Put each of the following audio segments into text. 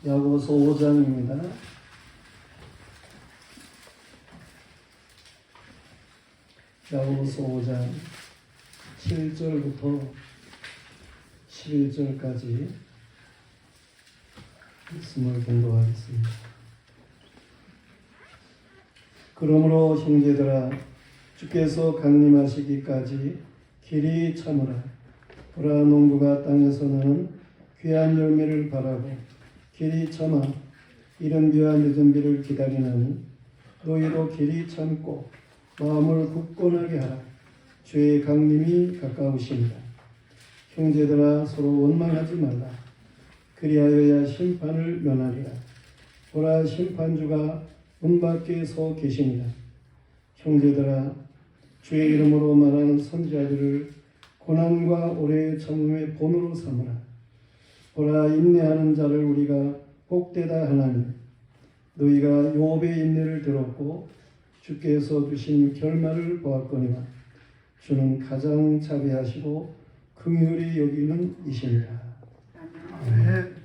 야고보서 5장입니다. 야고보서 5장 7절부터 11절까지 말씀을 공부하겠습니다. 그러므로 형제들아, 주께서 강림하시기까지 길이 참으라. 보라, 농부가 땅에서는 귀한 열매를 바라고 길이 참아 이른 비와 늦은 비를 기다리나니 너희도 길이 참고 마음을 굳건하게 하라. 주의 강림이 가까우십니다. 형제들아, 서로 원망하지 말라. 그리하여야 심판을 면하리라. 보라, 심판주가 문 밖에 서 계십니다. 형제들아, 주의 이름으로 말하는 선지자들을 고난과 오래의 참음의 본으로 삼으라. 보라, 인내하는 자를 우리가 복되다 하나니 너희가 욥의 인내를 들었고 주께서 주신 결말을 보았거니와 주는 가장 자비하시고 긍휼히 여기는 이십니다. 아멘.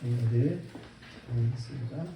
성경에 있습니다.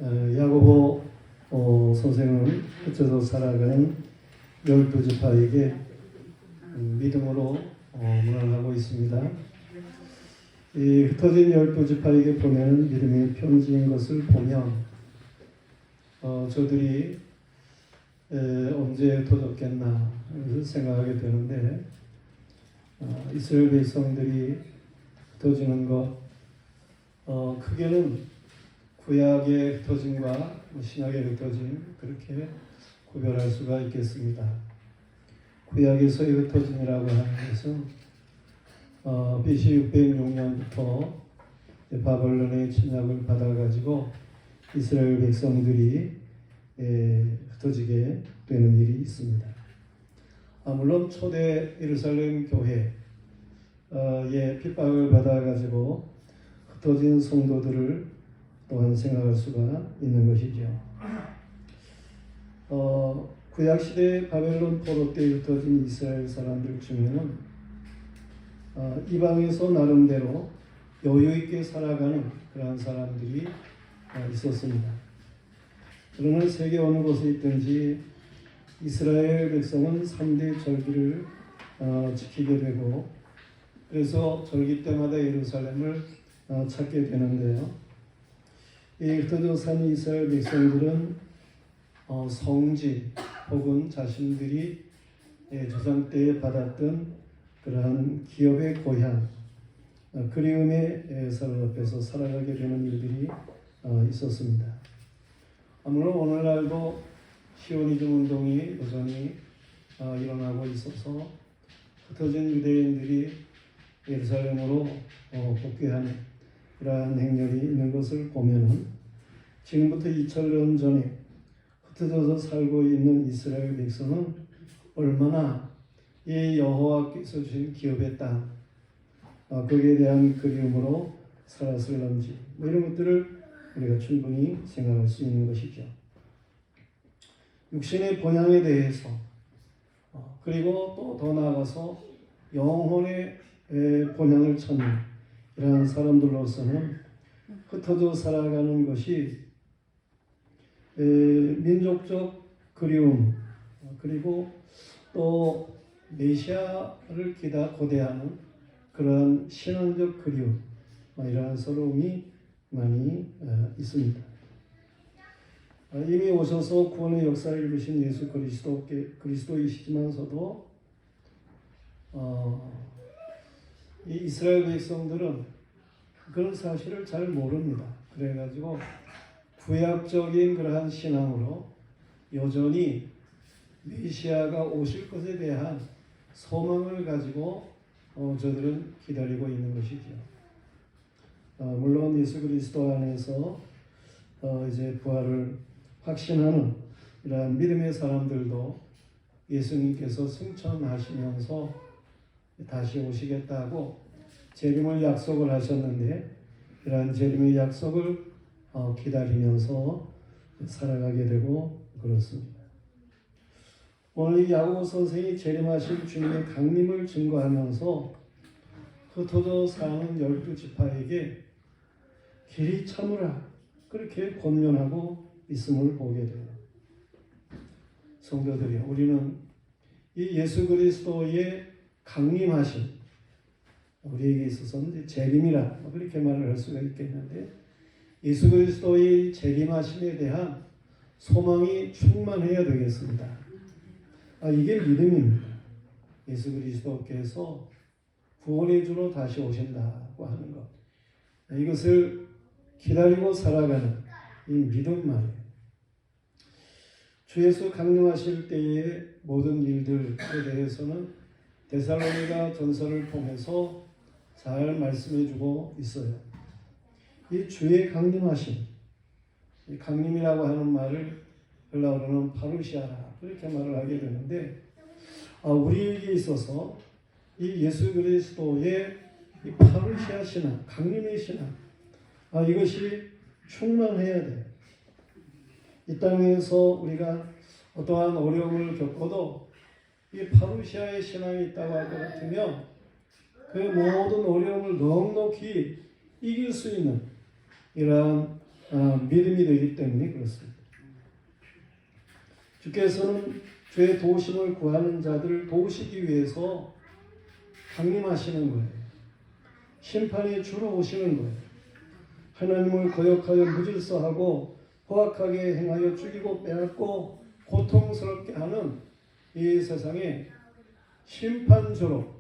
야고보 선생은 흩어져 살아가는 12지파에게 믿음으로 문안하고 있습니다. 이 흩어진 12지파에게 보내는 믿음의 편지인 것을 보면 저들이 언제 흩어졌겠나 생각하게 되는데 이스라엘 백성들이 흩어지는 것 크게는 구약의 흩어짐과 신약의 흩어짐 그렇게 구별할 수가 있겠습니다. 구약에서의 흩어짐이라고 하는 것은 BC 606년부터 바벨론의 침략을 받아가지고 이스라엘 백성들이 흩어지게 되는 일이 있습니다. 물론 초대 예루살렘 교회의 핍박을 받아가지고 흩어진 성도들을 또한 생각할 수가 있는 것이죠. 구약시대 바벨론 포로 때 흩어진 이스라엘 사람들 중에는 이방에서 나름대로 여유있게 살아가는 그러한 사람들이 있었습니다. 그러나 세계 어느 곳에 있든지 이스라엘 백성은 3대 절기를 지키게 되고 그래서 절기 때마다 예루살렘을 찾게 되는데요. 이 흩어져 산 이스라엘 백성들은 성지 혹은 자신들이 조상 때에 받았던 그러한 기업의 고향, 그리움의 사로잡혀서 살아가게 되는 일들이 있었습니다. 물론 오늘날도 시오니즘 운동이 여전히 일어나고 있어서 흩어진 유대인들이 예루살렘으로 복귀하는 그러한 행렬이 있는 것을 보면은 지금부터 2000년 전에 흩어져서 살고 있는 이스라엘 백성은 얼마나 이 여호와께서 주신 기업의 땅 거기에 대한 그리움으로 살았을런지 이런 것들을 우리가 충분히 생각할 수 있는 것이죠. 육신의 본향에 대해서 그리고 또 더 나아가서 영혼의 본향을 찾는 이러한 사람들로서는 흩어져 살아가는 것이 민족적 그리움 그리고 또 메시아를 고대하는 그러한 신앙적 그리움 이러한 서러움이 많이 있습니다. 이미 오셔서 구원의 역사를 이루신 예수 그리스도이시지만서도 이 이스라엘 백성들은 그런 사실을 잘 모릅니다. 그래가지고 구약적인 그러한 신앙으로 여전히 메시아가 오실 것에 대한 소망을 가지고 저들은 기다리고 있는 것이죠. 물론 예수 그리스도 안에서 이제 부활을 확신하는 이러한 믿음의 사람들도 예수님께서 승천하시면서 다시 오시겠다고 재림을 약속을 하셨는데 이러한 재림의 약속을 기다리면서 살아가게 되고 그렇습니다. 오늘 이 야고보 선생이 재림하신 주님의 강림을 증거하면서 흩어져 사는 12지파에게 길이 참으라 그렇게 권면하고 있음을 보게 돼요. 성도들이요, 우리는 이 예수 그리스도의 강림하심 우리에게 있어서는 재림이라 그렇게 말을 할 수가 있겠는데 예수 그리스도의 재림하심에 대한 소망이 충만해야 되겠습니다. 이게 믿음입니다. 예수 그리스도께서 구원의 주로 다시 오신다고 하는 것. 이것을 기다리고 살아가는 이 믿음 말이에요. 주 예수 강림하실 때의 모든 일들에 대해서는 데살로니가 전서를 통해서 잘 말씀해주고 있어요. 이 주의 강림하심, 이 강림이라고 하는 말을 헬라어로는 파루시아라 그렇게 말을 하게 되는데 우리에게 있어서 이 예수 그리스도의 이 파루시아 신앙, 강림의 신앙 이것이 충만해야 돼요. 이 땅에서 우리가 어떠한 어려움을 겪어도 이 파루시아의 신앙이 있다고 할 것 같으면 그 모든 어려움을 넉넉히 이길 수 있는 이러한 믿음이 되기 때문에 그렇습니다. 주께서는 죄의 도심을 구하는 자들을 도우시기 위해서 강림하시는 거예요. 심판의 주로 오시는 거예요. 하나님을 거역하여 무질서하고 포악하게 행하여 죽이고 빼앗고 고통스럽게 하는 이 세상에 심판주로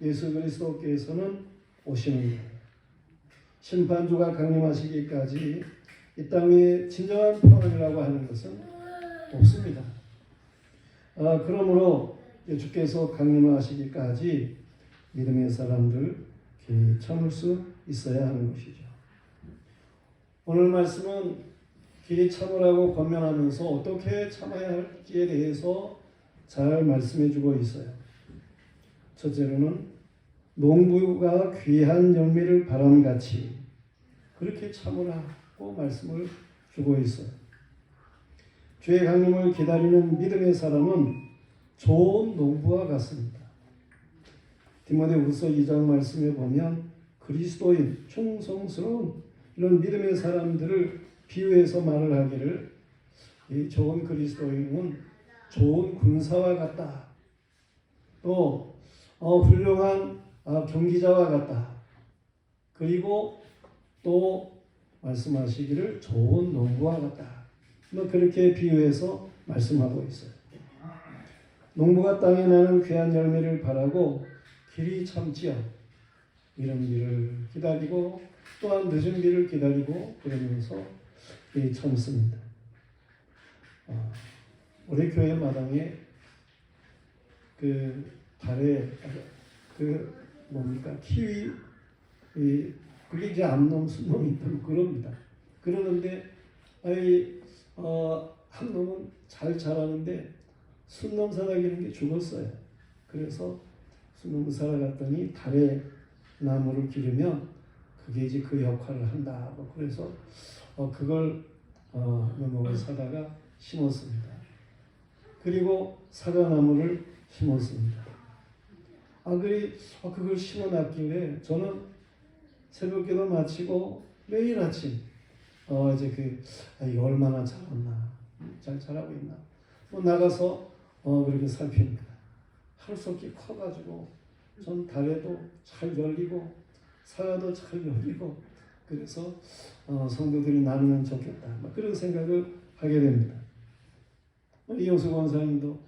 예수 그리스도께서는 오시는 거예요. 심판주가 강림하시기까지 이 땅 위에 진정한 평안이라고 하는 것은 없습니다. 그러므로 주께서 강림하시기까지 믿음의 사람들 길이 참을 수 있어야 하는 것이죠. 오늘 말씀은 길이 참으라고 권면하면서 어떻게 참아야 할지에 대해서 잘 말씀해 주고 있어요. 첫째로는 농부가 귀한 열매를 바람같이 그렇게 참으라고 말씀을 주고 있어요. 주의 강림을 기다리는 믿음의 사람은 좋은 농부와 같습니다. 디모데후서 2장 말씀에 보면 그리스도인, 충성스러운 이런 믿음의 사람들을 비유해서 말을 하기를 이 좋은 그리스도인은 좋은 군사와 같다. 또 훌륭한 경기자와 같다. 그리고 또 말씀하시기를 좋은 농부와 같다. 그렇게 비유해서 말씀하고 있어요. 농부가 땅에 나는 귀한 열매를 바라고 길이 참지요. 이른 비를 기다리고 또한 늦은 비를 기다리고 그러면서 길이 참습니다. 우리 교회 마당에 그 달에 키위 그게 이제 암놈, 순놈이 있다고 그럽니다. 그러는데 한 놈은 잘 자라는데 순놈 살아가는 게 죽었어요. 그래서 순놈 살아갔더니 달에 나무를 기르면 그게 이제 그 역할을 한다. 그래서 그걸 놈을 사다가 심었습니다. 그리고 사과나무를 심었습니다. 그걸 심어놨길래 저는 새벽기도 마치고 매일 아침 이거 얼마나 자랐나, 잘 자라고 있나, 나가서 그렇게 살핍니다. 하루속히 커가지고 전 달에도 잘 열리고 사과도 잘 열리고 그래서 성도들이 나누면 좋겠다. 그런 생각을 하게 됩니다. 이영수 권사님도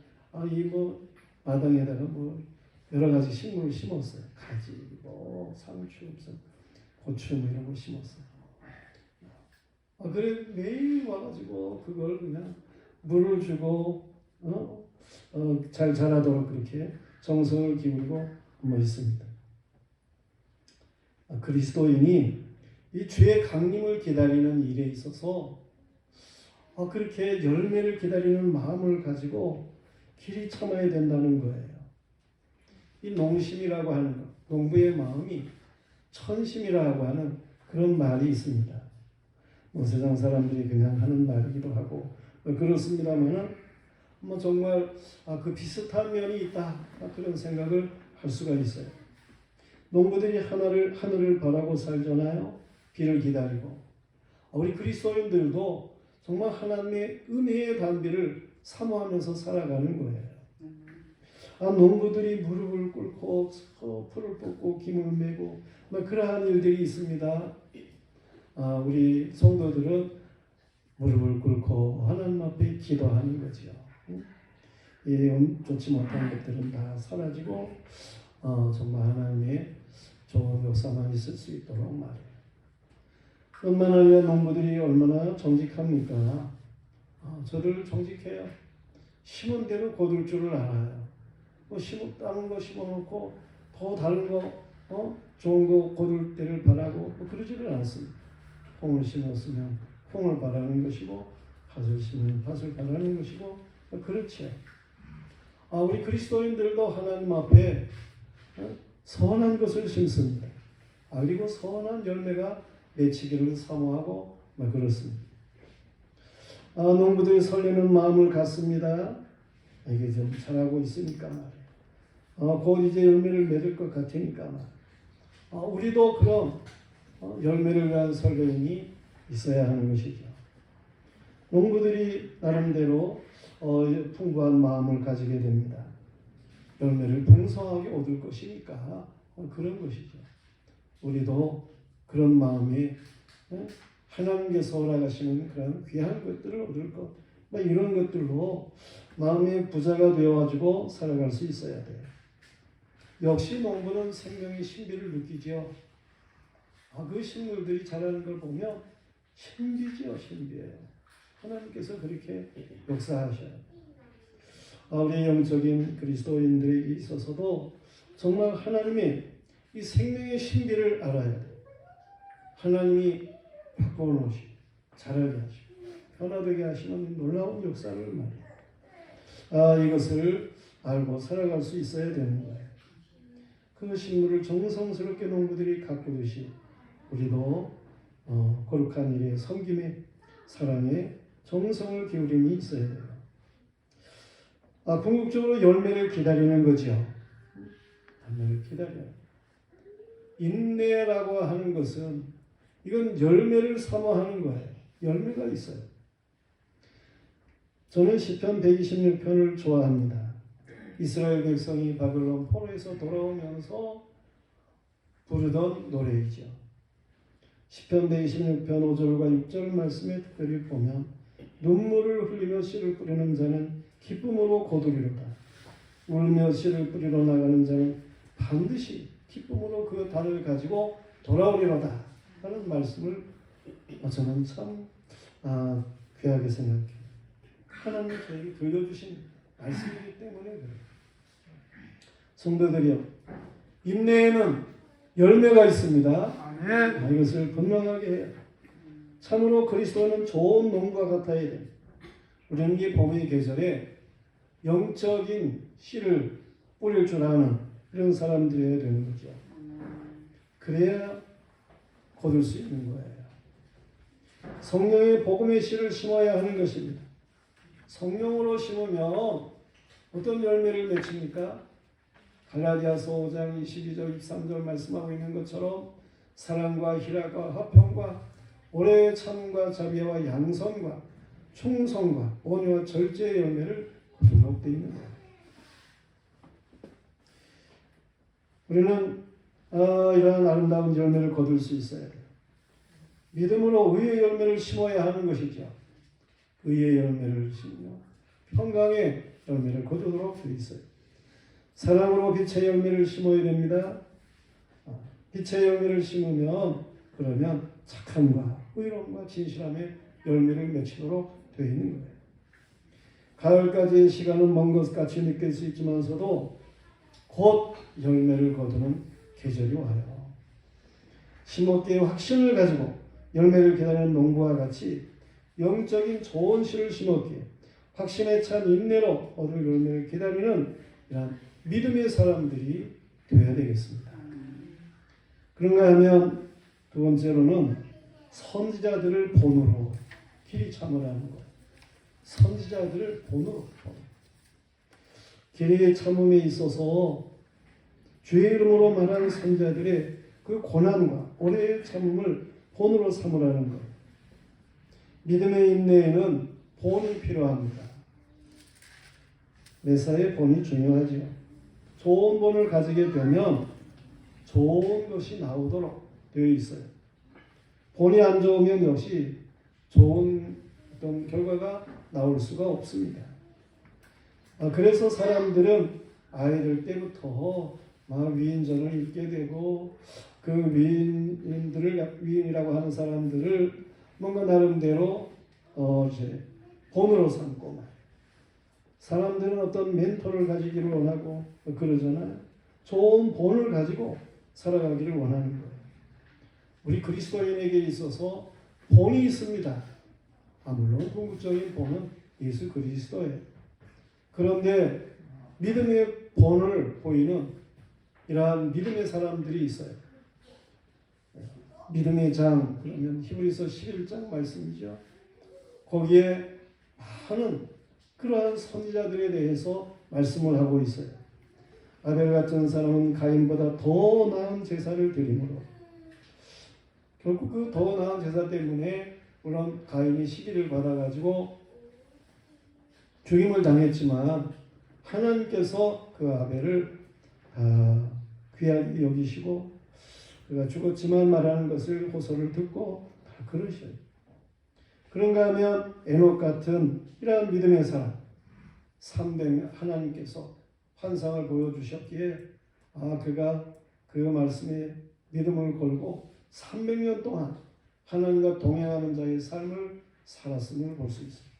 마당에다가 여러 가지 식물을 심었어요. 가지, 상추, 고추 이런 거 심었어요. 그래 매일 와가지고 그걸 그냥 물을 주고 잘 자라도록 그렇게 정성을 기울이고 있습니다. 그리스도인이 이 주의 강림을 기다리는 일에 있어서 그렇게 열매를 기다리는 마음을 가지고 길이 참아야 된다는 거예요. 이 농심이라고 하는 것, 농부의 마음이 천심이라고 하는 그런 말이 있습니다. 세상 사람들이 그냥 하는 말이기도 하고 그렇습니다만은 정말 그 비슷한 면이 있다 그런 생각을 할 수가 있어요. 농부들이 하늘을 바라고 살잖아요. 비를 기다리고. 우리 그리스도인들도 정말 하나님의 은혜의 단비를 사모하면서 살아가는 거예요. 농부들이 무릎을 꿇고 풀을 뽑고 김을 메고 그러한 일들이 있습니다. 우리 성도들은 무릎을 꿇고 하나님 앞에 기도하는 거죠. 좋지 못한 것들은 다 사라지고 정말 하나님의 좋은 역사만 있을 수 있도록 말이에요. 뿐만 아니라 농부들이 얼마나 정직합니까? 저들 정직해요. 심은 대로 거둘 줄을 알아요. 다른 거 심어놓고 더 다른 거 좋은 거 거둘 때를 바라고 그러지를 않습니다. 콩을 심었으면 콩을 바라는 것이고 팥을 심으면 팥을 바라는 것이고 그렇죠. 우리 그리스도인들도 하나님 앞에 선한 것을 심습니다. 그리고 선한 열매가 맺히기를 사모하고 그렇습니다. 농부들이 설레는 마음을 갖습니다. 이게 좀 잘하고 있으니까 말이에요. 곧 이제 열매를 맺을 것 같으니까 말이에요. 우리도 그런 열매를 위한 설레임이 있어야 하는 것이죠. 농부들이 나름대로 풍부한 마음을 가지게 됩니다. 열매를 풍성하게 얻을 것이니까 그런 것이죠. 우리도 그런 마음이 하나님께서 허락하시는 그런 귀한 것들을 얻을 것, 이런 것들로 마음의 부자가 되어가지고 살아갈 수 있어야 돼요. 역시 농부는 생명의 신비를 느끼죠. 그 식물들이 자라는 걸 보면 신비죠, 신비해요. 하나님께서 그렇게 역사하셔요. 우리 영적인 그리스도인들에게 있어서도 정말 하나님이 이 생명의 신비를 알아야 돼요. 하나님이 바꿔놓으시고 자라게 하시고 변화되게 하시는 놀라운 역사를 말이에요. 이것을 알고 살아갈 수 있어야 되는 거예요. 그 식물을 정성스럽게 농부들이 가꾸듯이 우리도 거룩한 일에 섬김에 사랑에 정성을 기울임이 있어야 돼요. 궁극적으로 열매를 기다리는 거죠. 열매를 기다려요. 인내라고 하는 것은 이건 열매를 사모하는 거예요. 열매가 있어요. 저는 시편 126편을 좋아합니다. 이스라엘 백성이 바벨론 포로에서 돌아오면서 부르던 노래이죠. 시편 126편 5절과 6절 말씀에 특별히 보면 눈물을 흘리며 씨를 뿌리는 자는 기쁨으로 거두리로다. 울며 씨를 뿌리러 나가는 자는 반드시 기쁨으로 그 단을 가지고 돌아오리로다 하는 말씀을 저는 참 귀하게 생각해요. 하나님이 저에게 들려주신 말씀이기 때문에 그래요. 성도들이요, 인내에는 열매가 있습니다. 이것을 분명하게 해요. 참으로 그리스도는 좋은 농부와 같아야 됩니다. 우리는 이 봄의 계절에 영적인 씨를 뿌릴 줄 아는 이런 사람들이어야 되는 거죠. 그래야 거둘 수 있는 거예요. 성령의 복음의 씨를 심어야 하는 것입니다. 성령으로 심으면 어떤 열매를 맺힙니까? 갈라디아서 5장 22절 23절 말씀하고 있는 것처럼 사랑과 희락과 화평과 오래 참음과 자비와 양선과 충성과 온유와 절제의 열매를 거두도록 되어 있는 거예요. 우리는 이러한 아름다운 열매를 거둘 수 있어야 돼요. 믿음으로 의의 열매를 심어야 하는 것이죠. 의의 열매를 심으며 평강의 열매를 거두도록 되어 있어요. 사랑으로 빛의 열매를 심어야 됩니다. 빛의 열매를 심으면 그러면 착함과 의로움과 진실함의 열매를 맺히도록 되어 있는 거예요. 가을까지의 시간은 먼 것 같이 느낄 수 있지만서도 곧 열매를 거두는 계절이 와요. 심었기에 확신을 가지고 열매를 기다리는 농부와 같이 영적인 좋은 씨를 심었기에 확신에 찬 인내로 얻을 열매를 기다리는 이런 믿음의 사람들이 되어야 되겠습니다. 그런가 하면 두 번째로는 선지자들을 본으로 길이 참으라는 것. 선지자들을 본으로. 길의 참음에 있어서 주의 이름으로 말하는 선지자들의 그 고난과 오래의 참음을 본으로 삼으라는 것. 믿음의 인내에는 본이 필요합니다. 메사의 본이 중요하지요. 좋은 본을 가지게 되면 좋은 것이 나오도록 되어 있어요. 본이 안 좋으면 역시 좋은 어떤 결과가 나올 수가 없습니다. 그래서 사람들은 아이들 때부터 위인전을 읽게 되고 그 위인이라고 하는 사람들을 뭔가 나름대로 이제 본으로 삼고 사람들은 어떤 멘토를 가지기를 원하고 그러잖아요. 좋은 본을 가지고 살아가기를 원하는 거예요. 우리 그리스도인에게 있어서 본이 있습니다. 물론 궁극적인 본은 예수 그리스도예요. 그런데 믿음의 본을 보이는 이러한 믿음의 사람들이 있어요. 믿음의 장, 그러면 히브리서 11장 말씀이죠. 거기에 많은 그러한 선지자들에 대해서 말씀을 하고 있어요. 아벨 같은 사람은 가인보다 더 나은 제사를 드림으로 결국 그 더 나은 제사 때문에 물론 가인이 시기를 받아가지고 죽임을 당했지만 하나님께서 그 아벨을 귀하게 여기시고 그가 죽었지만 말하는 것을 호소를 듣고 다 그러셔요. 그런가 하면 에녹 같은 이러한 믿음의 사람 300명 하나님께서 환상을 보여주셨기에 그가 그 말씀에 믿음을 걸고 300년 동안 하나님과 동행하는 자의 삶을 살았음을 볼 수 있습니다.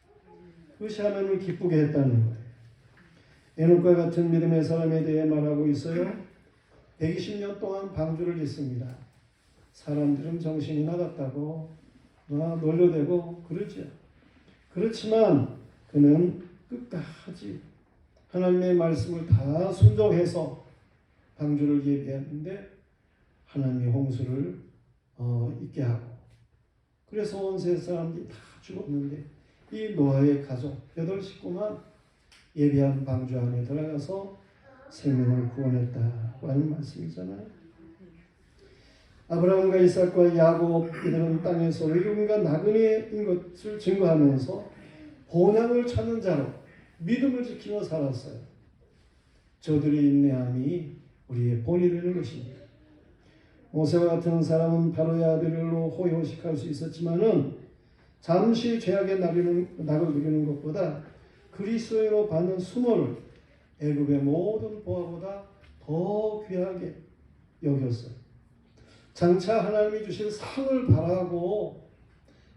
그것이 하나님을 기쁘게 했다는 거예요. 에녹과 같은 믿음의 사람에 대해 말하고 있어요. 120년 동안 방주를 짓습니다. 사람들은 정신이 나갔다고 놀려대고 그러죠. 그렇지만 그는 끝까지 하나님의 말씀을 다 순종해서 방주를 예비했는데 하나님이 홍수를 있게 하고 그래서 온 세 사람들이 다 죽었는데 이 노아의 가족 8식구만 예비한 방주 안에 들어가서 생명을 구원했다고 하는 말씀이잖아요. 아브라함과 이삭과 야곱 이들은 땅에서 외국인과 나그네인 것을 증거하면서 본향을 찾는 자로 믿음을 지키며 살았어요. 저들의 인내함이 우리의 본이 되는 것입니다. 모세와 같은 사람은 바로의 아들로 호의호식할 수 있었지만은 잠시 죄악의 낙을 누리는 것보다 그리스도인으로 받는 수모를 애굽의 모든 보화보다 더 귀하게 여겼어요. 장차 하나님이 주실 상을 바라고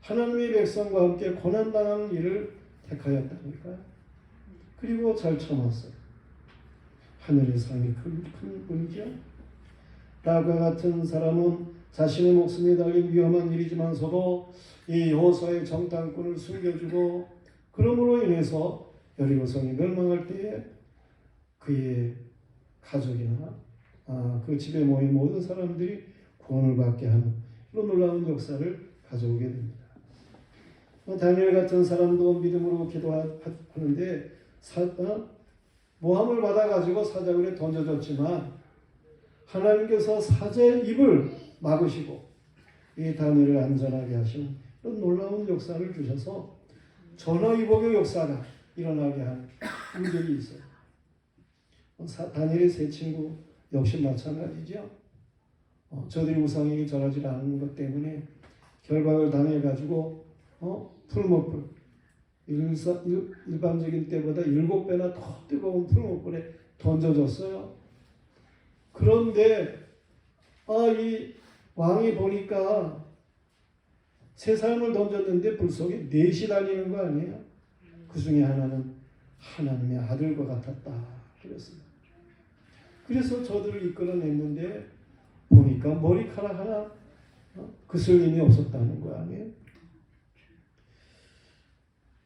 하나님의 백성과 함께 고난당하는 일을 택하였다니까요. 그리고 잘 참았어요. 하늘의 상이 큰 분이죠. 다윗과 같은 사람은 자신의 목숨이 달린 위험한 일이지만서도 이 여호수아의 정탐꾼을 숨겨주고 그러므로 인해서 여리고성이 멸망할 때에 그의 가족이나 그 집에 모인 모든 사람들이 구원을 받게 하는 이런 놀라운 역사를 가져오게 됩니다. 다니엘 같은 사람도 믿음으로 기도하는데 모함을 받아가지고 사자굴에 던져졌지만 하나님께서 사자의 입을 막으시고 이 다니엘을 안전하게 하시는 이런 놀라운 역사를 주셔서 전화위복의 역사가 일어나게 한 흔적이 있어요. 다니엘의 세 친구 역시 마찬가지죠. 저들이 우상에게 절하지 않는 것 때문에 결박을 당해가지고 풀목불 일반적인 때보다 7배나 더 뜨거운 풀목불에 던져졌어요. 그런데 이 왕이 보니까 세 사람을 던졌는데 불 속에 4이 다니는 거 아니에요? 그 중에 하나는 하나님의 아들과 같았다 그랬습니다. 그래서 저들을 이끌어냈는데 보니까 머리카락 하나 그슬림이 없었다는 거 아니에요?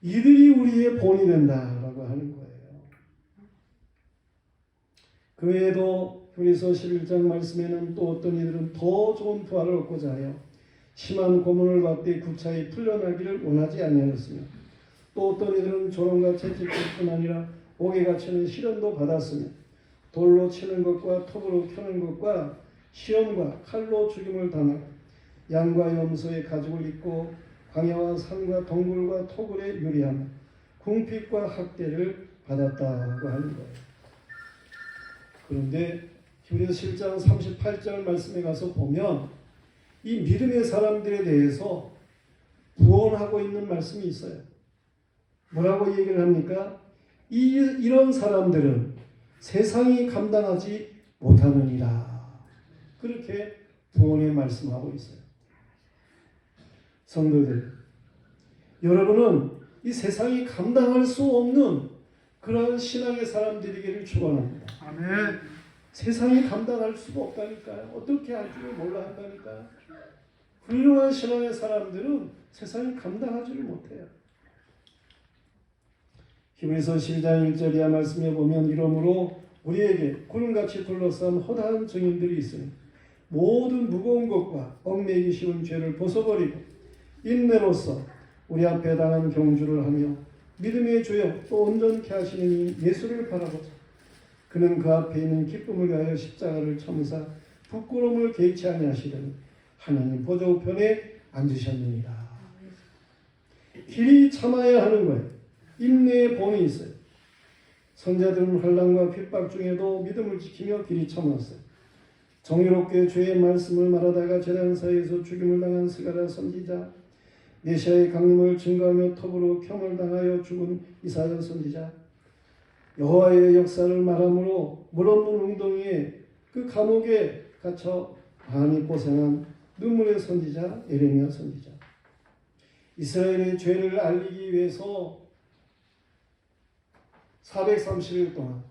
이들이 우리의 본이 된다라고 하는 거예요. 그 외에도 히브리서 11장 말씀에는 또 어떤 이들은 더 좋은 부활을 얻고자 하여 심한 고문을 받되 구차히 풀려나기를 원하지 아니하였으며 또 어떤 이들은 조롱과 채찍뿐 아니라 옥에 갇히는 시련도 받았으며 돌로 치는 것과 톱으로 켜는 것과 시험과 칼로 죽임을 당하고 양과 염소의 가죽을 입고 광야와 산과 동굴과 토굴에 유리하며 궁핍과 학대를 받았다고 하는 거예요. 그런데 히브리서 7장 38절 말씀에 가서 보면 이 믿음의 사람들에 대해서 부언하고 있는 말씀이 있어요. 뭐라고 얘기를 합니까? 이런 사람들은 세상이 감당하지 못하느니라. 그렇게 부언에 말씀하고 있어요. 성도들, 여러분은 이 세상이 감당할 수 없는 그러한 신앙의 사람들이기를 축원합니다. 아멘. 세상이 감당할 수가 없다니까요. 어떻게 할 줄을 몰라 한다니까요. 훌륭한 신앙의 사람들은 세상이 감당하지를 못해요. 히브리서 10장 1절 말씀에 보면 이러므로 우리에게 구름같이 둘러싼 허다한 증인들이 있으니 모든 무거운 것과 얽매이기 쉬운 죄를 벗어버리고 인내로서 우리 앞에 당한 경주를 하며 믿음의 주여 또 온전케 하시는 이 예수를 바라보자. 그는 그 앞에 있는 기쁨을 위하여 십자가를 참으사 부끄러움을 개의치 아니하시더니 하나님 보좌 우편에 앉으셨느니라. 길이 참아야 하는 거예요. 인내의 본이 있어요. 선자들은 환난과 핍박 중에도 믿음을 지키며 길이 참았어요. 정의롭게 주의 말씀을 말하다가 제단사에서 죽임을 당한 스가랴 선지자, 메시아의 강림을 증거하며 톱으로 켬을 당하여 죽은 이사야 선지자, 여호와의 역사를 말함으로 물없는 웅덩이에 그 감옥에 갇혀 많이 고생한 눈물의 선지자 예레미야 선지자, 이스라엘의 죄를 알리기 위해서 430일 동안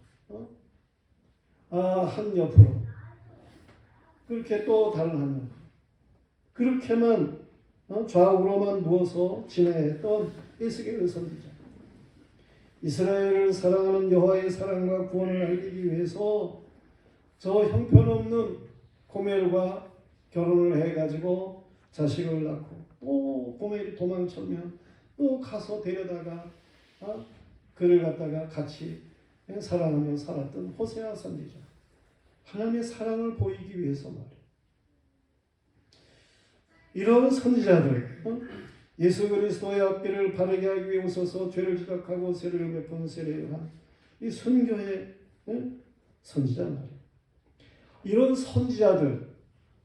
한 옆으로 그렇게 또 다른 한 옆으로 그렇게만 좌우로만 누워서 지내했던 에스겔 선지자, 이스라엘을 사랑하는 여호와의 사랑과 구원을 알리기 위해서 저 형편없는 고멜과 결혼을 해가지고 자식을 낳고 또 고멜이 도망치면 또 가서 데려다가 그를 갖다가 같이 사랑하며 살았던 호세아 선지자, 하나님의 사랑을 보이기 위해서 말이에요. 이런 선지자들, 예수 그리스도의 앞길을 바르게 하기 위해 오셔서 죄를 지적하고 세례를 베푼 세례요한, 이 순교의 선지자 말이에요. 이런 선지자들,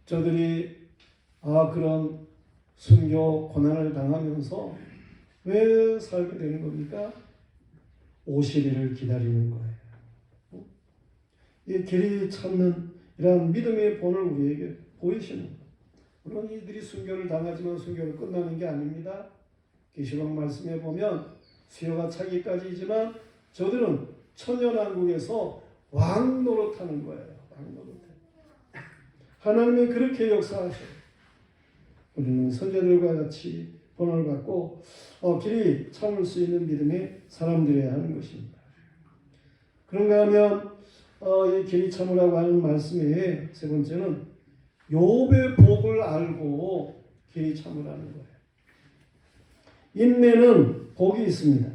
저들이 그런 순교 고난을 당하면서 왜 살게 되는 겁니까? 50일을 기다리는 거예요. 이 길이 찾는 이런 믿음의 본을 우리에게 보이시는 거예요. 물론 이들이 순교를 당하지만 순교를 끝나는 게 아닙니다. 계시록 말씀에 보면 수요가 차기까지이지만 저들은 천년왕국에서 왕 노릇하는 거예요. 왕 노릇해. 하나님이 그렇게 역사하셔요. 우리는 선자들과 같이 본을 받고 길이 참을 수 있는 믿음의 사람들이어야 하는 것입니다. 그런가 하면 이 길이 참으라고 하는 말씀에 세 번째는 욥의 복을 알고 길이 참으라는 거예요. 인내는 복이 있습니다.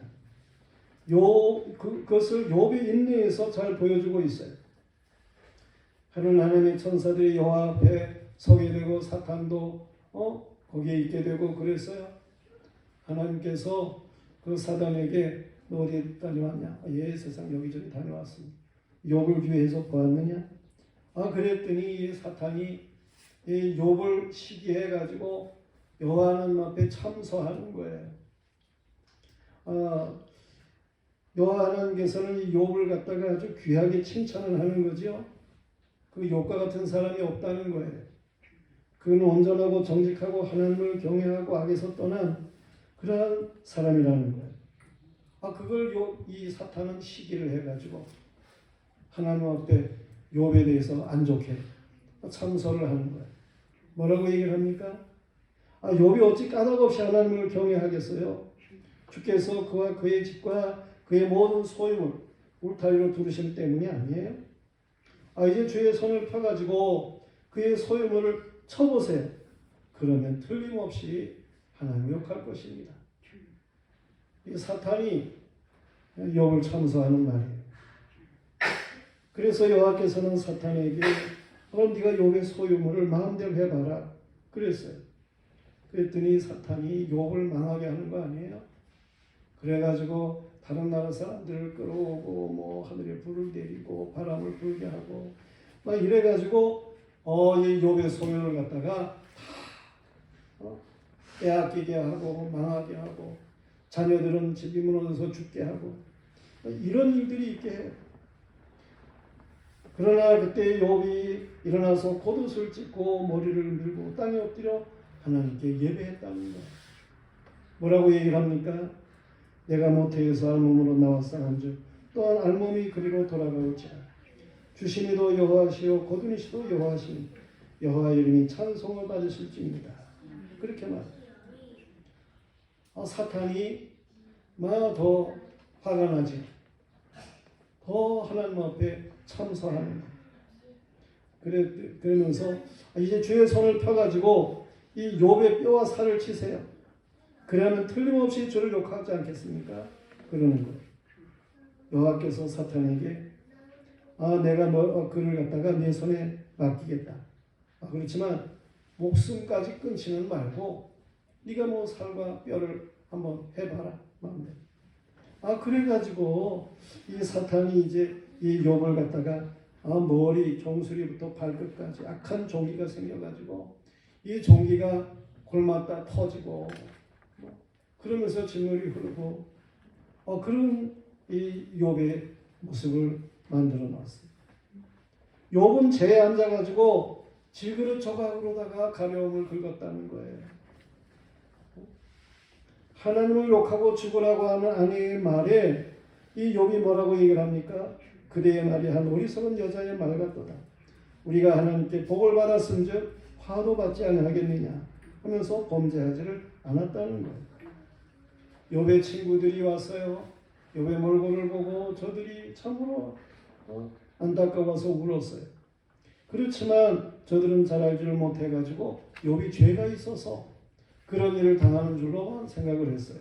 그것을 욥의 인내에서 잘 보여주고 있어요. 하나님의 천사들이 여호와 앞에 서게 되고 사탄도 거기에 있게 되고 그랬어요. 하나님께서 그 사단에게 너 어디 다녀왔냐? 예, 세상 여기저기 다녀왔습니다. 욥을 위해서 보았느냐? 그랬더니 사탄이 이 욥을 시기해가지고 여호와 하나님 앞에 참소하는 거예요. 여호와 하나님께서는 이 욥을 갖다가 아주 귀하게 칭찬을 하는 거죠. 그 욥과 같은 사람이 없다는 거예요. 그는 온전하고 정직하고 하나님을 경외하고 악에서 떠난 그러한 사람이라는 거예요. 그걸 이 사탄은 시기를 해가지고 하나님 앞에 욥에 대해서 안 좋게 참소를 하는 거예요. 뭐라고 얘기를 합니까? 욥이 어찌 까닭없이 하나님을 경외하겠어요? 주께서 그와 그의 집과 그의 모든 소유를 울타리로 두르신 때문이 아니에요? 이제 주의 손을 펴가지고 그의 소유물을 쳐보세요. 그러면 틀림없이 하나님 욕할 것입니다. 이 사탄이 욥을 참소하는 말이에요. 그래서 여호와께서는 사탄에게 네가 욥의 소유물을 마음대로 해봐라 그랬어요. 그랬더니 사탄이 욥을 망하게 하는 거 아니에요? 그래가지고 다른 나라 사람들을 끌어오고 하늘에 불을 내리고 바람을 불게 하고 막 이래가지고 이 욥의 소유를 갖다가 다 빼앗기게 하고 망하게 하고 자녀들은 집이 무너져서 죽게 하고 이런 일들이 있게 해요. 그러나 그때 욥이 일어나서 겉옷을 찢고 머리를 밀고 땅에 엎드려 하나님께 예배했다는 거예요. 뭐라고 얘기를 합니까? 내가 모태에서 알몸으로 나왔사온즉 또한 알몸이 그리로 돌아가올지라. 주시니도 여호와시요 거두니시도 여호와시니 여호와 이름이 찬송을 받으실지입니다. 그렇게 말해요. 사탄이 더 화가 나지. 더 하나님 앞에 참소하는 거예요. 그러면서 이제 주의 손을 펴가지고 이 욥의 뼈와 살을 치세요. 그러면 틀림없이 주를 욕하지 않겠습니까? 그러는 거예요. 여호와께서 사탄에게 내가 그를 갖다가 네 손에 맡기겠다. 그렇지만 목숨까지 끊지는 말고 네가 뭐 살과 뼈를 한번 해봐라. 마음대로. 그래가지고 이 사탄이 이제 이 욥을 갖다가 머리 종수리부터 발끝까지 악한 종기가 생겨가지고 이 종기가 골맞다 터지고 그러면서 진물이 흐르고 그런 이 욥의 모습을 만들어 놨어요. 욥은 재에 앉아가지고 질그릇 조각으로다가 가려움을 긁었다는 거예요. 하나님을 욕하고 죽으라고 하는 아내의 말에 이 욥이 뭐라고 얘기를 합니까? 그대의 말이 한 어리석은 여자의 말 같도다. 우리가 하나님께 복을 받았은즉 화도 받지 아니하겠느냐 하면서 범죄하지를 않았다는 거예요. 욥의 친구들이 왔어요. 욥의 몰골을 보고 저들이 참으로 안타까워서 울었어요. 그렇지만 저들은 잘 알지를 못해가지고 욥이 죄가 있어서 그런 일을 당하는 줄로만 생각을 했어요.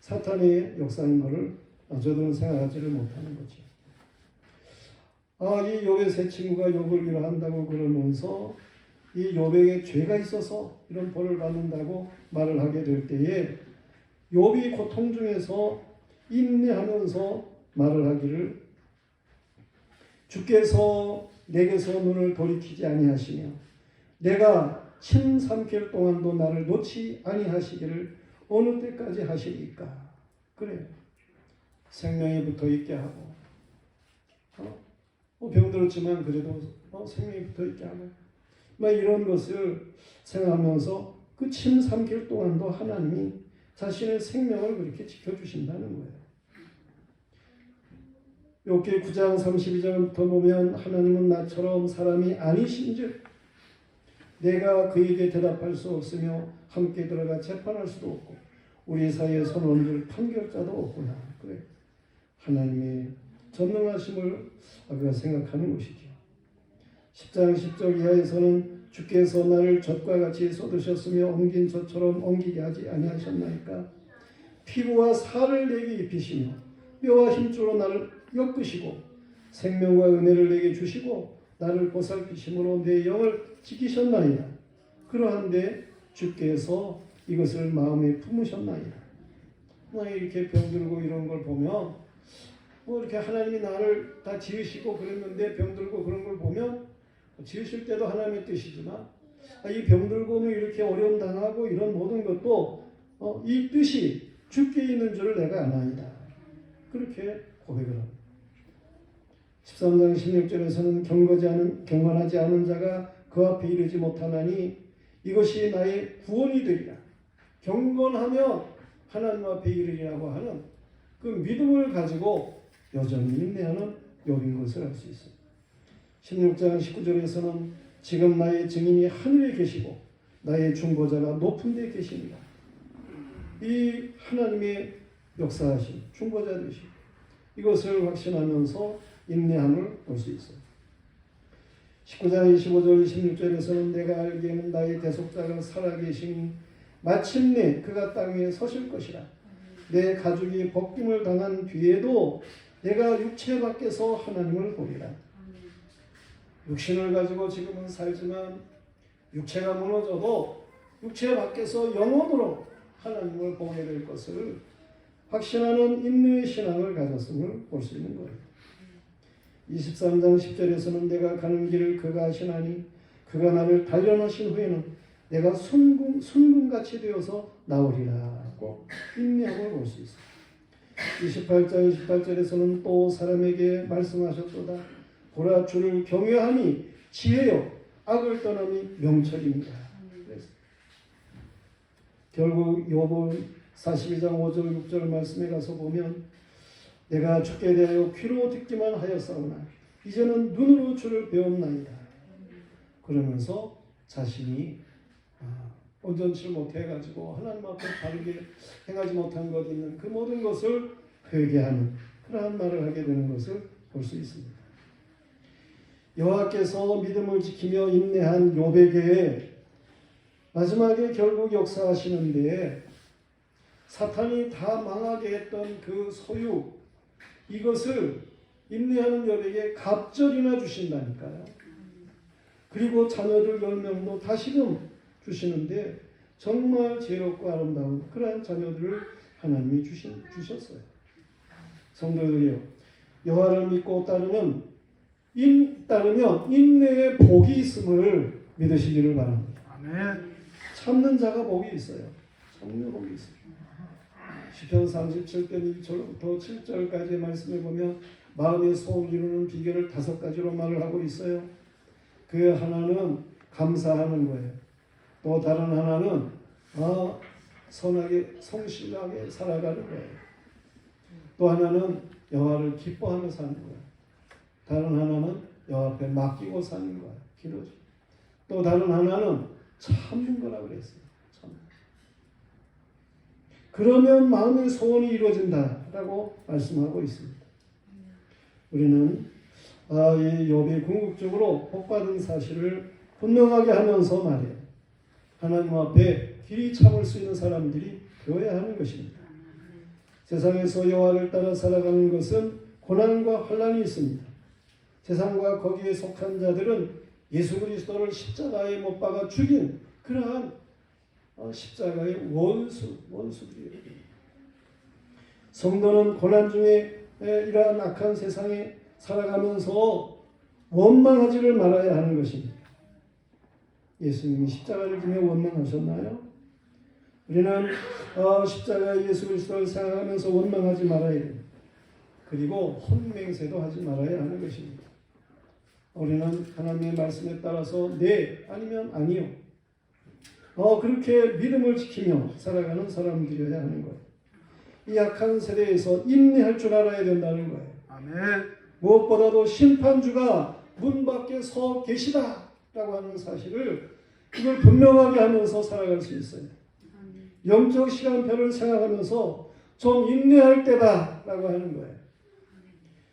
사탄의 역사인 것을 저들은 생각하지를 못하는 거죠. 이 욥의 세 친구가 욥을 위로한다고 그러면서 이 욥에게 죄가 있어서 이런 벌을 받는다고 말을 하게 될 때에 욥이 고통 중에서 인내하면서 말을 하기를 주께서 내게서 눈을 돌이키지 아니하시며 내가 침 삼킬 동안도 나를 놓지 아니하시기를 어느 때까지 하시리까. 그래요. 생명이 붙어있게 하고 병들었지만 그래도 생명이 붙어있게 하고 이런 것을 생각하면서 그 침 삼킬 동안도 하나님이 자신의 생명을 그렇게 지켜주신다는 거예요. 욥기 9장 32절부터 보면 하나님은 나처럼 사람이 아니신즉 내가 그에게 대답할 수 없으며 함께 들어가 재판할 수도 없고 우리 사이에 손 얹을 판결자도 없구나. 그래. 하나님의 전능하심을 우리가 생각하는 것이죠. 10장 10절 이하에서는 주께서 나를 젖과 같이 쏟으셨으며 옮긴 젖처럼 옮기게 하지 아니하셨나이까. 피부와 살을 내게 입히시며 뼈와 힘줄로 나를 엮으시고 생명과 은혜를 내게 주시고 나를 보살피심으로 내 영을 지키셨나이다. 그러한데 주께서 이것을 마음에 품으셨나이다. 이렇게 병들고 이런 걸 보면 이렇게 하나님이 나를 다 지으시고 그랬는데 병들고 그런 걸 보면 지으실 때도 하나님의 뜻이지만 이 병들고 이렇게 어려움 당하고 이런 모든 것도 이 뜻이 주께 있는 줄을 내가 아나이다. 그렇게 고백을 합니다. 13장 16절에서는 경건하지 않은 자가 그 앞에 이르지 못하나니 이것이 나의 구원이 되리라. 경건하며 하나님 앞에 이르리라고 하는 그 믿음을 가지고 여전히 인내하는 욥인 것을 알 수 있습니다. 16장 19절에서는 지금 나의 증인이 하늘에 계시고 나의 중보자가 높은 데 계십니다. 이 하나님의 역사하신 중보자 되시고 이것을 확신하면서 인내함을 볼 수 있어요. 19장 25절 16절에서는 내가 알기에는 나의 대속자가 살아계시니 마침내 그가 땅 위에 서실 것이라. 내 가죽이 벗김을 당한 뒤에도 내가 육체 밖에서 하나님을 보리라. 육신을 가지고 지금은 살지만 육체가 무너져도 육체 밖에서 영원으로 하나님을 보게 될 것을 확신하는 인내의 신앙을 가졌음을 볼 수 있는 거예요. 23장 10절에서는 내가 가는 길을 그가 아시나니 그가 나를 단련하신 후에는 내가 순금같이 되어서 나오리라고 인내함을 볼 수 있어요. 28장 28절에서는 또 사람에게 말씀하셨도다. 보라 주를 경외함이 지혜요 악을 떠남이 명철입니다. 그래서 결국 욥은 42장 5절 6절 말씀에 가서 보면 내가 주께 대하여 귀로 듣기만 하였사오나 이제는 눈으로 주를 배웠나이다. 그러면서 자신이 온전치 못해가지고 하나님 앞에 바르게 행하지 못한 것 있는 그 모든 것을 회개하는 그러한 말을 하게 되는 것을 볼 수 있습니다. 여호와께서 믿음을 지키며 인내한 욥에게 마지막에 결국 역사하시는데 사탄이 다 망하게 했던 그 소유 이것을 인내하는 욥에게 갑절이나 주신다니까요. 그리고 자녀들 10명도 다시금 주시는데 정말 지혜롭고 아름다운 그러한 자녀들을 하나님이 주셨어요. 성도들이요, 여호와를 믿고 따르면 인내에 복이 있음을 믿으시기를 바랍니다. 아멘. 참는 자가 복이 있어요. 참는 복이 있어요. 시편 37편 1절부터 7절까지의 말씀을 보면 마음의 소원을 이루는 비결을 5가지로 말을 하고 있어요. 그 하나는 감사하는 거예요. 또 다른 하나는 선하게 성실하게 살아가는 거예요. 또 하나는 여호와를 기뻐하며 사는 거예요. 다른 하나는 여호와 앞에 맡기고 사는 거예요. 기도죠. 또 다른 하나는 참는 거라고 그랬어요. 참. 그러면 마음의 소원이 이루어진다라고 말씀하고 있습니다. 우리는 이 욥이 궁극적으로 복받은 사실을 분명하게 하면서 말이에요. 하나님 앞에 길이 참을 수 있는 사람들이 되어야 하는 것입니다. 세상에서 여호와를 따라 살아가는 것은 고난과 환난이 있습니다. 세상과 거기에 속한 자들은 예수 그리스도를 십자가에 못 박아 죽인 그러한 십자가의 원수들이에요. 성도는 고난 중에 이러한 악한 세상에 살아가면서 원망하지를 말아야 하는 것입니다. 예수님이 십자가를 지며 원망하셨나요? 우리는 십자가의 예수 그리스도를 생각하면서 원망하지 말아야 됩니다. 그리고 혼맹세도 하지 말아야 하는 것입니다. 우리는 하나님의 말씀에 따라서 네 아니면 아니요. 그렇게 믿음을 지키며 살아가는 사람들이어야 하는 거예요. 이 약한 세대에서 인내할 줄 알아야 된다는 거예요. 아멘. 무엇보다도 심판주가 문 밖에 서 계시다라고 하는 사실을 그걸 분명하게 하면서 살아갈 수 있어요. 영적 시간표를 생각하면서 좀 인내할 때다라고 하는 거예요.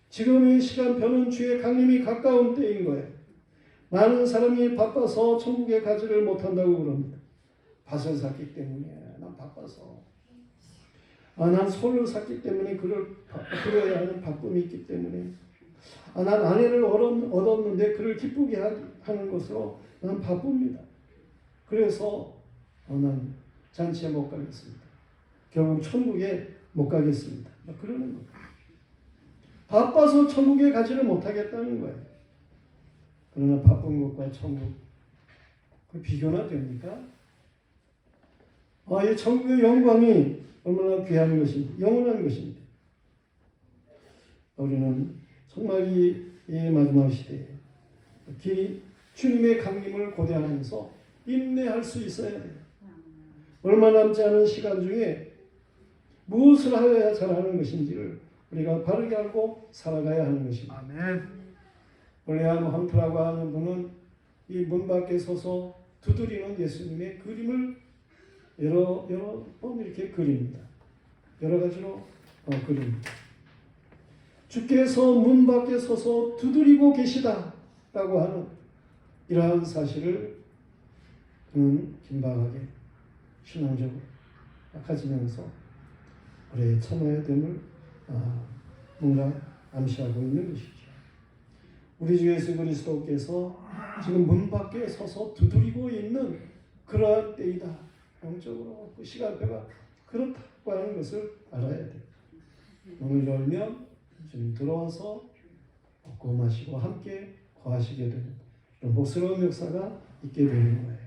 지금의 시간표는 주의 강림이 가까운 때인 거예요. 많은 사람이 바빠서 천국에 가지를 못한다고 그럽니다. 밭을 샀기 때문에 난 바빠서. 난 소를 샀기 때문에 그래야 하는 바쁨이 있기 때문에. 난 아내를 얻었는데 그를 기쁘게 하는 것으로 난 바쁩니다. 그래서 난 잔치에 못 가겠습니다. 결국 천국에 못 가겠습니다. 그러는 거예요. 바빠서 천국에 가지를 못하겠다는 거예요. 그러나 바쁜 것과 천국, 그 비교나 됩니까? 이 천국의 영광이 얼마나 귀한 것인지, 영원한 것인지. 우리는 정말 이 마지막 시대에 주님의 강림을 고대하면서 인내할 수 있어야 돼요. 얼마 남지 않은 시간 중에 무엇을 하여야 잘하는 것인지를 우리가 바르게 알고 살아가야 하는 것입니다. 아멘. 올레암 헌트라고 하는 분은 이 문 밖에 서서 두드리는 예수님의 그림을 여러 번 이렇게 그립니다. 여러 가지로 그립니다. 주께서 문 밖에 서서 두드리고 계시다라고 하는 이러한 사실을 그는 긴박하게 신앙적으로 가지면서 오래 참아야 됨을 뭔가 암시하고 있는 것이죠. 우리 주 예수 그리스도께서 지금 문 밖에 서서 두드리고 있는 그러한 때이다. 영적으로 그 시간표가 그렇다고 하는 것을 알아야 돼요. 문을 열면 주님 들어와서 먹고 마시고 함께 거하시게 되는 그런 복스러운 역사가 있게 되는 거예요.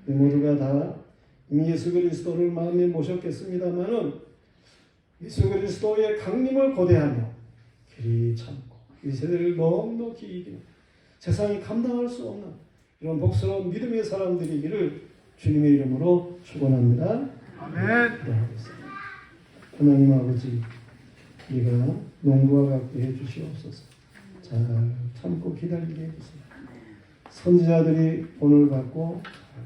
우리 모두가 다 이미 예수 그리스도를 마음에 모셨겠습니다마는 예수 그리스도의 강림을 고대하며 길이 참고 이 세대를 넉넉히 이기는 세상이 감당할 수 없는 이런 복스러운 믿음의 사람들이기를 주님의 이름으로 축원합니다. 아멘. 기도하겠습니다. 하나님 아버지, 우리가 농부와 같게 해주시옵소서. 잘 참고 기다리게 해주세요. 선지자들이 본을 받고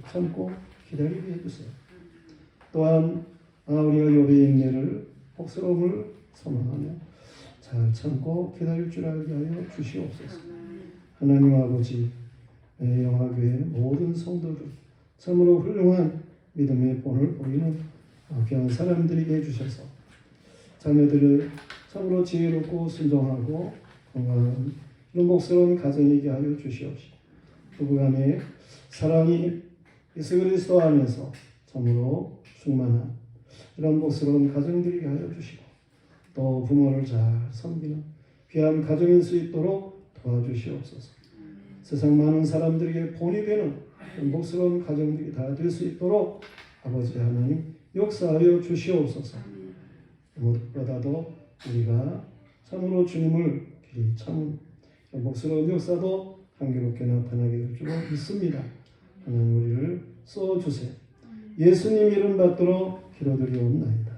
참고 기다리게 해주세요. 또한 우리가 욥의 인내를 복스러움을 소망하며 잘 참고 기다릴 줄 알게 하여 주시옵소서. 하나님 아버지, 영화교회 모든 성도들 참으로 훌륭한 믿음의 본을 보이는 귀한 사람들에게 해주셔서 자녀들을 참으로 지혜롭고 순종하고 건강한 이런 복스러운 가정이게 하여 주시옵시고 부부간의 사랑이 예수 그리스도 안에서 참으로 충만한 이런 복스러운 가정들이 하여 주시고 또 부모를 잘 섬기는 귀한 가정일 수 있도록 도와주시옵소서. 세상 많은 사람들에게 본이 되는 복스러운 가정들이 다 될 수 있도록 아버지 하나님 역사하여 주시옵소서. 무엇보다도 우리가 참으로 주님을 길이 참은 복스러운 역사도 한결롭게 나타나게 될 줄 믿습니다. 하나님 우리를 써주세요. 예수님 이름 받들어 기도드리옵나이다.